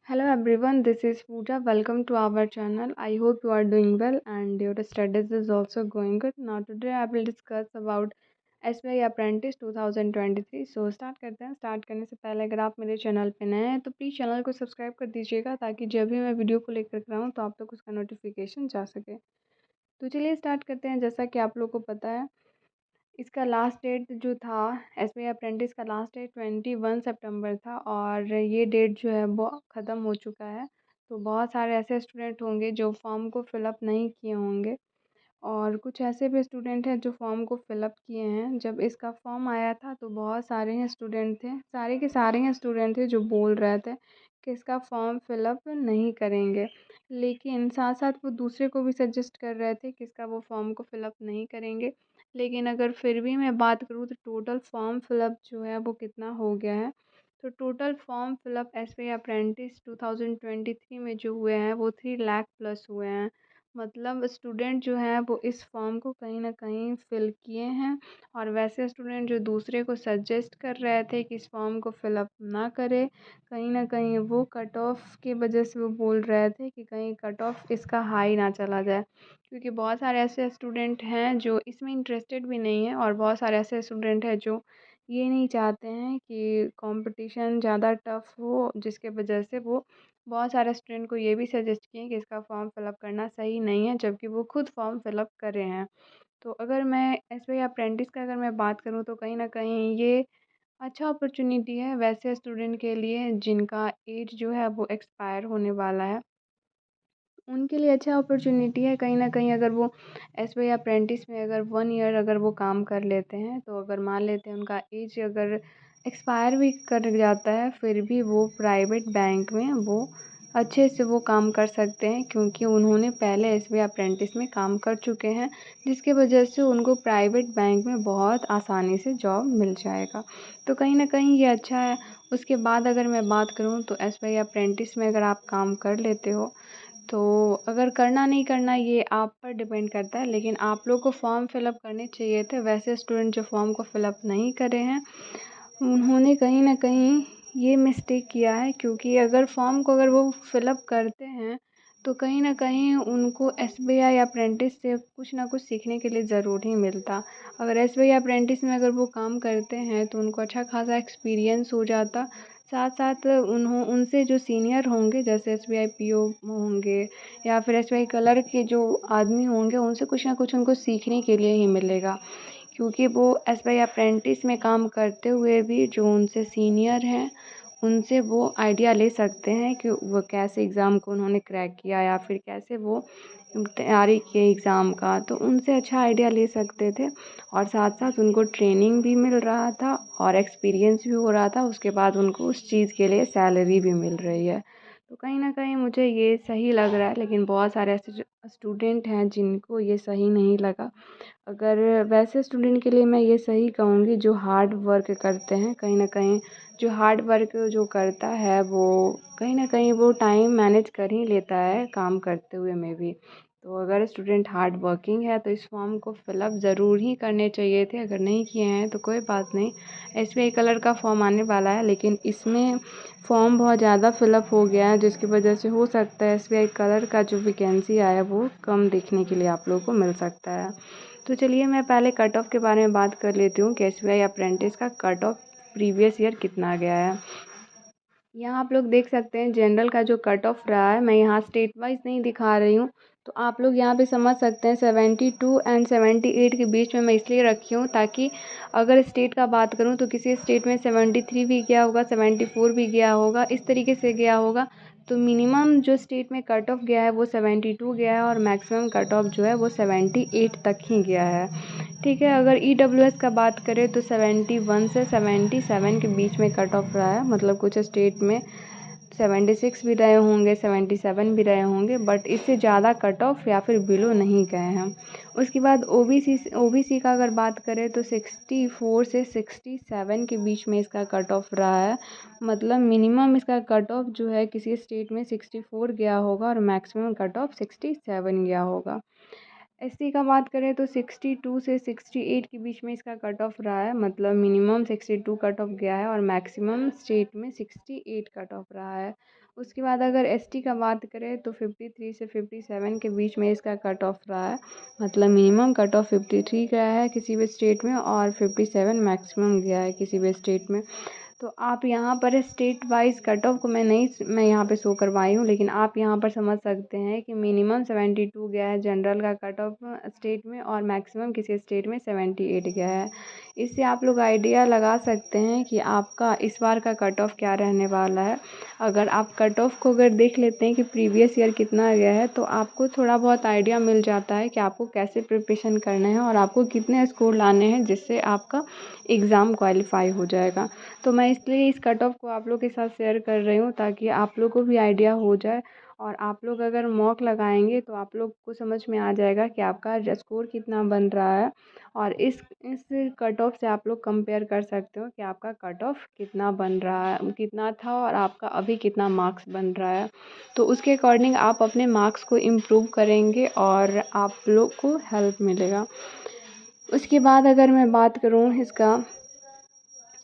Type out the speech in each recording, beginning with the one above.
Hello everyone, this is Pooja. Welcome to our channel. I hope you are doing well and your studies is also going good. Now today I will discuss about SBI Apprentice 2023. So start करते हैं. Start करने से पहले अगर आप मेरे channel पे नए हैं तो प्लीज़ चैनल को सब्सक्राइब कर दीजिएगा ताकि जब भी मैं वीडियो को लेकर के आऊँ तो आप तक उसका नोटिफिकेशन जा सके. तो चलिए स्टार्ट करते हैं. जैसा कि आप लोग को पता है इसका लास्ट डेट जो था एसबीआई अप्रेंटिस का लास्ट डेट 21 सितंबर था और ये डेट जो है वो ख़त्म हो चुका है. तो बहुत सारे ऐसे स्टूडेंट होंगे जो फॉर्म को फिलअप नहीं किए होंगे और कुछ ऐसे भी स्टूडेंट हैं जो फॉर्म को फिलअप किए हैं. जब इसका फॉर्म आया था तो बहुत सारे हैं स्टूडेंट थे, सारे के सारे हैं स्टूडेंट थे जो बोल रहे थे कि इसका फॉर्म फिलअप नहीं करेंगे, लेकिन साथ साथ वो दूसरे को भी सजेस्ट कर रहे थे कि इसका वो फॉर्म को फिलअप नहीं करेंगे. लेकिन अगर फिर भी मैं बात करूँ तो टोटल फॉर्म फिलअप जो है वो कितना हो गया है. तो total form fill up SBI apprentice 2023 में जो हुए हैं वो 3 लाख प्लस हुए हैं. मतलब स्टूडेंट जो हैं वो इस फॉर्म को कहीं ना कहीं फिल किए हैं और वैसे स्टूडेंट जो दूसरे को सजेस्ट कर रहे थे कि इस फॉर्म को फिलअप ना करे, कहीं ना कहीं वो कट ऑफ की वजह से वो बोल रहे थे कि कहीं कट ऑफ इसका हाई ना चला जाए. क्योंकि बहुत सारे ऐसे स्टूडेंट हैं जो इसमें इंटरेस्टेड भी नहीं है और बहुत सारे ऐसे स्टूडेंट हैं जो ये नहीं चाहते हैं कि कंपटीशन ज़्यादा टफ हो, जिसके वजह से वो बहुत सारे स्टूडेंट को ये भी सजेस्ट किए कि इसका फॉर्म फिलअप करना सही नहीं है, जबकि वो खुद फॉर्म फिलअप कर रहे हैं. तो अगर मैं एसबीआई अप्रेंटिस का अगर मैं बात करूँ तो कहीं ना कहीं ये अच्छा अपॉर्चुनिटी है वैसे स्टूडेंट के लिए जिनका एज जो है वो एक्सपायर होने वाला है. उनके लिए अच्छा अपॉर्चुनिटी है कहीं ना कहीं. अगर वो एसबीआई अप्रेंटिस में अगर 1 ईयर अगर वो काम कर लेते हैं तो अगर मान लेते हैं उनका एज अगर एक्सपायर भी कर जाता है फिर भी वो प्राइवेट बैंक में वो अच्छे से वो काम कर सकते हैं, क्योंकि उन्होंने पहले एसबीआई अप्रेंटिस में काम कर चुके हैं, जिसके वजह से उनको प्राइवेट बैंक में बहुत आसानी से जॉब मिल जाएगा. तो कहीं ना कहीं ये अच्छा है. उसके बाद अगर मैं बात करूँ तो एसबीआई अप्रेंटिस में अगर आप काम कर लेते हो तो अगर करना नहीं करना ये आप पर डिपेंड करता है, लेकिन आप लोग को फॉर्म फिलअप करने चाहिए थे. वैसे स्टूडेंट जो फॉर्म को फिलअप नहीं करे हैं उन्होंने कहीं ना कहीं ये मिस्टेक किया है, क्योंकि अगर फॉर्म को अगर वो फिलअप करते हैं तो कहीं ना कहीं उनको एसबीआई अप्रेंटिस से कुछ ना कुछ सीखने के लिए ज़रूर ही मिलता. अगर एसबीआई अप्रेंटिस में अगर वो काम करते हैं तो उनको अच्छा खासा एक्सपीरियंस हो जाता. साथ साथ उनसे जो सीनियर होंगे जैसे एसबीआई पीओ होंगे या फिर एसबीआई क्लर्क के जो आदमी होंगे उनसे कुछ ना कुछ उनको सीखने के लिए ही मिलेगा, क्योंकि वो एसबीआई अप्रेंटिस में काम करते हुए भी जो उनसे सीनियर हैं उनसे वो आइडिया ले सकते हैं कि वो कैसे एग्ज़ाम को उन्होंने क्रैक किया या फिर कैसे वो तैयारी की एग्ज़ाम का. तो उनसे अच्छा आइडिया ले सकते थे और साथ साथ उनको ट्रेनिंग भी मिल रहा था और एक्सपीरियंस भी हो रहा था. उसके बाद उनको उस चीज़ के लिए सैलरी भी मिल रही है. तो कहीं ना कहीं मुझे ये सही लग रहा है, लेकिन बहुत सारे ऐसे स्टूडेंट हैं जिनको ये सही नहीं लगा. अगर वैसे स्टूडेंट के लिए मैं ये सही कहूँगी जो हार्ड वर्क करते हैं. कहीं ना कहीं जो हार्ड वर्क जो करता है वो कहीं ना कहीं वो टाइम मैनेज कर ही लेता है काम करते हुए में भी. तो अगर स्टूडेंट हार्ड वर्किंग है तो इस फॉर्म को फिलअप ज़रूर ही करने चाहिए थे. अगर नहीं किए हैं तो कोई बात नहीं, एसबीआई कलर का फॉर्म आने वाला है, लेकिन इसमें फॉर्म बहुत ज़्यादा फिलअप हो गया है, जिसकी वजह से हो सकता है एसबीआई कलर का जो वैकेंसी आया वो कम देखने के लिए आप लोगों को मिल सकता है. तो चलिए मैं पहले कट ऑफ के बारे में बात कर लेती हूँ कि एसबीआई अप्रेंटिस का कट ऑफ प्रीवियस ईयर कितना गया है. यहाँ आप लोग देख सकते हैं जनरल का जो कट ऑफ रहा है, मैं यहाँ स्टेट वाइज नहीं दिखा रही हूँ, तो आप लोग यहाँ पे समझ सकते हैं 72 एंड 78 के बीच में मैं इसलिए रखी हूँ ताकि अगर स्टेट का बात करूँ तो किसी स्टेट में 73 भी गया होगा, 74 भी गया होगा, इस तरीके से गया होगा. तो मिनिमम जो स्टेट में कट ऑफ गया है वो 72 गया है और मैक्सिमम कट ऑफ जो है वो 78 तक ही गया है. ठीक है. अगर ईडब्ल्यूएस का बात करें तो 71 से 77 के बीच में कट ऑफ रहा है. मतलब कुछ स्टेट में 76 भी रहे होंगे, 77 भी रहे होंगे, बट इससे ज़्यादा कट ऑफ या फिर बिलो नहीं गए हैं. उसके बाद ओबीसी का अगर बात करें तो 64 से 67 के बीच में इसका कट ऑफ रहा है. मतलब मिनिमम इसका कट ऑफ जो है किसी स्टेट में 64 गया होगा और मैक्सिमम कट ऑफ 67 गया होगा. एससी का बात करें तो 62 से 68 के बीच में इसका कट ऑफ रहा है. मतलब मिनिमम 62 कट ऑफ गया है और मैक्सिमम स्टेट में 68 कट ऑफ रहा है. उसके बाद अगर एसटी का बात करें तो 53 से 57 के बीच में इसका कट ऑफ रहा है। मतलब मिनिमम कट ऑफ 53 गया है किसी भी स्टेट में, और 57 मैक्सिमम गया है किसी भी स्टेट में। तो आप यहाँ पर स्टेट वाइज कट ऑफ को मैं यहाँ पे शो करवाई हूँ, लेकिन आप यहाँ पर समझ सकते हैं कि मिनिमम 72 गया है जनरल का कट ऑफ स्टेट में, और मैक्सिमम किसी स्टेट में 78 गया है। इससे आप लोग आइडिया लगा सकते हैं कि आपका इस बार का कट ऑफ क्या रहने वाला है। अगर आप कट ऑफ को अगर देख लेते हैं कि प्रीवियस ईयर कितना गया है, तो आपको थोड़ा बहुत आइडिया मिल जाता है कि आपको कैसे प्रिपरेशन करना है और आपको कितने स्कोर लाने हैं जिससे आपका एग्ज़ाम क्वालिफाई हो जाएगा। तो मैं इसलिए इस कट ऑफ को आप लोग के साथ शेयर कर रही हूँ, ताकि आप लोग को भी आइडिया हो जाए, और आप लोग अगर मॉक लगाएंगे तो आप लोग को समझ में आ जाएगा कि आपका स्कोर कितना बन रहा है। और इस कट ऑफ से आप लोग कंपेयर कर सकते हो कि आपका कट ऑफ कितना बन रहा है, कितना था, और आपका अभी कितना मार्क्स बन रहा है। तो उसके अकॉर्डिंग आप अपने मार्क्स को इम्प्रूव करेंगे और आप लोग को हेल्प मिलेगा। उसके बाद अगर मैं बात करूँ इसका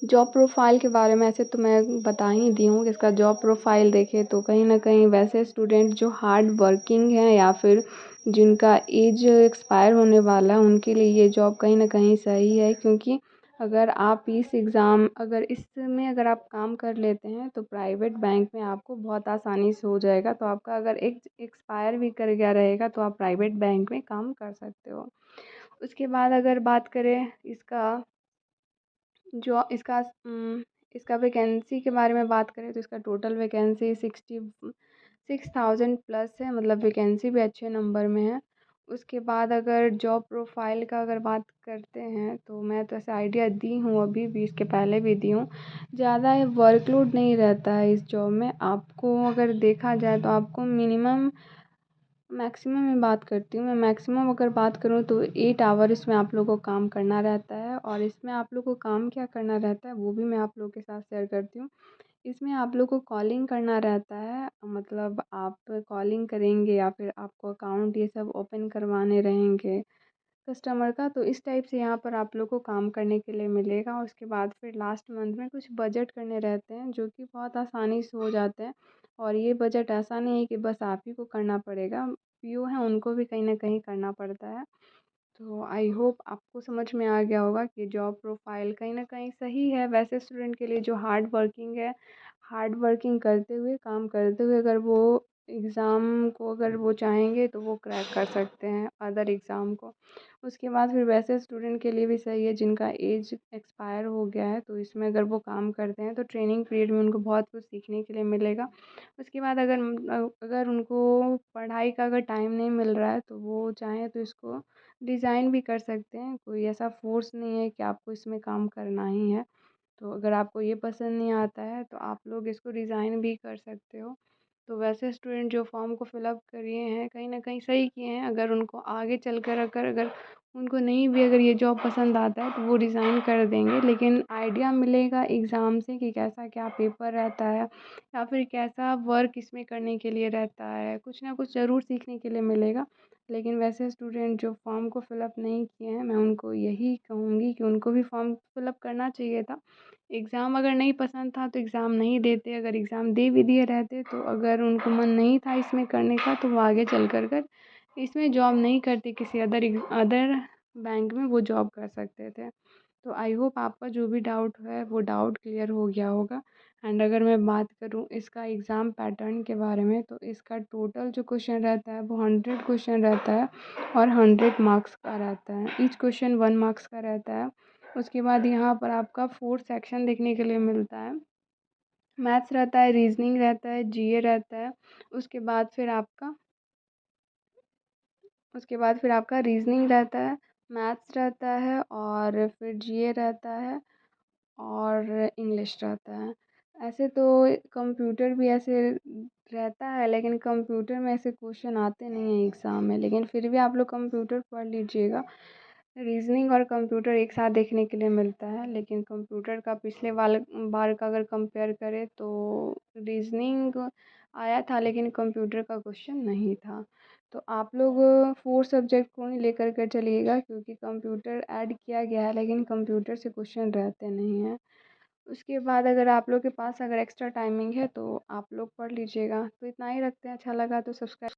जॉब प्रोफाइल के बारे में, ऐसे तो मैं बता ही दी हूँ कि इसका जॉब प्रोफाइल देखें तो कहीं ना कहीं वैसे स्टूडेंट जो हार्ड वर्किंग हैं या फिर जिनका एज एक्सपायर होने वाला है, उनके लिए ये जॉब कहीं ना कहीं सही है। क्योंकि अगर इसमें अगर आप काम कर लेते हैं तो प्राइवेट बैंक में आपको बहुत आसानी से हो जाएगा। तो आपका अगर एक एक्सपायर भी कर गया रहेगा तो आप प्राइवेट बैंक में काम कर सकते हो। उसके बाद अगर बात करें जो इसका वैकेंसी के बारे में बात करें तो इसका टोटल वैकेंसी 66,000 प्लस है, मतलब वैकेंसी भी अच्छे नंबर में है। उसके बाद अगर जॉब प्रोफाइल का अगर बात करते हैं तो मैं तो ऐसे आइडिया दी हूँ, अभी भी इसके पहले भी दी हूँ। ज़्यादा वर्कलोड नहीं रहता है इस जॉब में। आपको अगर देखा जाए तो आपको मिनिमम मैक्सिमम में बात करती हूँ मैं, मैक्सिमम अगर बात करूँ तो 8 आवर इसमें आप लोग को काम करना रहता है। और इसमें आप लोग को काम क्या करना रहता है वो भी मैं आप लोग के साथ शेयर करती हूँ। इसमें आप लोग को कॉलिंग करना रहता है, मतलब आप कॉलिंग करेंगे या फिर आपको अकाउंट ये सब ओपन करवाने रहेंगे कस्टमर का। तो इस टाइप से यहाँ पर आप लोग को काम करने के लिए मिलेगा। उसके बाद फिर लास्ट मंथ में कुछ बजट करने रहते हैं जो कि बहुत आसानी से हो जाते हैं। और ये बजट ऐसा नहीं है कि बस आप ही को करना पड़ेगा, पीओ हैं उनको भी कहीं ना कहीं करना पड़ता है। तो आई होप आपको समझ में आ गया होगा कि जॉब प्रोफाइल कहीं ना कहीं सही है वैसे स्टूडेंट के लिए जो हार्ड वर्किंग है। हार्ड वर्किंग करते हुए, काम करते हुए अगर वो एग्ज़ाम को अगर वो चाहेंगे तो वो क्रैक कर सकते हैं अदर एग्ज़ाम को। उसके बाद फिर वैसे स्टूडेंट के लिए भी सही है जिनका एज एक्सपायर हो गया है, तो इसमें अगर वो काम करते हैं तो ट्रेनिंग पीरियड में उनको बहुत कुछ सीखने के लिए मिलेगा। उसके बाद अगर उनको पढ़ाई का अगर टाइम नहीं मिल रहा है तो वो चाहें तो इसको डिज़ाइन भी कर सकते हैं। कोई ऐसा फ़ोर्स नहीं है कि आपको इसमें काम करना ही है। तो अगर आपको ये पसंद नहीं आता है तो आप लोग इसको डिज़ाइन भी कर सकते हो। तो वैसे स्टूडेंट जो फॉर्म को फिलअप किए हैं कहीं ना कहीं सही किए हैं। अगर उनको आगे चल कर अगर उनको नहीं भी अगर ये जॉब पसंद आता है तो वो रिज़ाइन कर देंगे, लेकिन आइडिया मिलेगा एग्ज़ाम से कि कैसा क्या पेपर रहता है या फिर कैसा वर्क इसमें करने के लिए रहता है, कुछ ना कुछ ज़रूर सीखने के लिए मिलेगा। लेकिन वैसे स्टूडेंट जो फॉर्म को फिलअप नहीं किए हैं, मैं उनको यही कहूँगी कि उनको भी फॉर्म फिलअप करना चाहिए था। एग्ज़ाम अगर नहीं पसंद था तो एग्ज़ाम नहीं देते, अगर एग्ज़ाम दे भी दिए रहते तो अगर उनको मन नहीं था इसमें करने का तो वो आगे चल कर इसमें जॉब नहीं करते, किसी अदर बैंक में वो जॉब कर सकते थे। तो आई होप आपका जो भी डाउट है वो डाउट क्लियर हो गया होगा। एंड अगर मैं बात करूँ इसका एग्ज़ाम पैटर्न के बारे में तो इसका टोटल जो क्वेश्चन रहता है वो 100 क्वेश्चन रहता है और 100 मार्क्स का रहता है। ईच क्वेश्चन 1 मार्क्स का रहता है। उसके बाद यहाँ पर आपका 4 सेक्शन देखने के लिए मिलता है। मैथ्स रहता है, रीजनिंग रहता है, जीए रहता है। उसके बाद फिर आपका उसके बाद फिर आपका रीजनिंग रहता है, मैथ्स रहता है, और फिर जीए रहता है, और इंग्लिश रहता है। ऐसे तो कंप्यूटर भी ऐसे रहता है, लेकिन कंप्यूटर में ऐसे क्वेश्चन आते नहीं हैं एग्ज़ाम में, लेकिन फिर भी आप लोग कंप्यूटर पढ़ लीजिएगा। रीजनिंग और कंप्यूटर एक साथ देखने के लिए मिलता है, लेकिन कंप्यूटर का पिछले वाले बार का अगर कंपेयर करें तो रीजनिंग आया था लेकिन कंप्यूटर का क्वेश्चन नहीं था। तो आप लोग 4 सब्जेक्ट को ही लेकर कर चलिएगा, क्योंकि कंप्यूटर ऐड किया गया है लेकिन कंप्यूटर से क्वेश्चन रहते नहीं हैं। उसके बाद अगर आप लोग के पास अगर एक्स्ट्रा टाइमिंग है तो आप लोग पढ़ लीजिएगा। तो इतना ही रखते हैं, अच्छा लगा तो सब्सक्राइब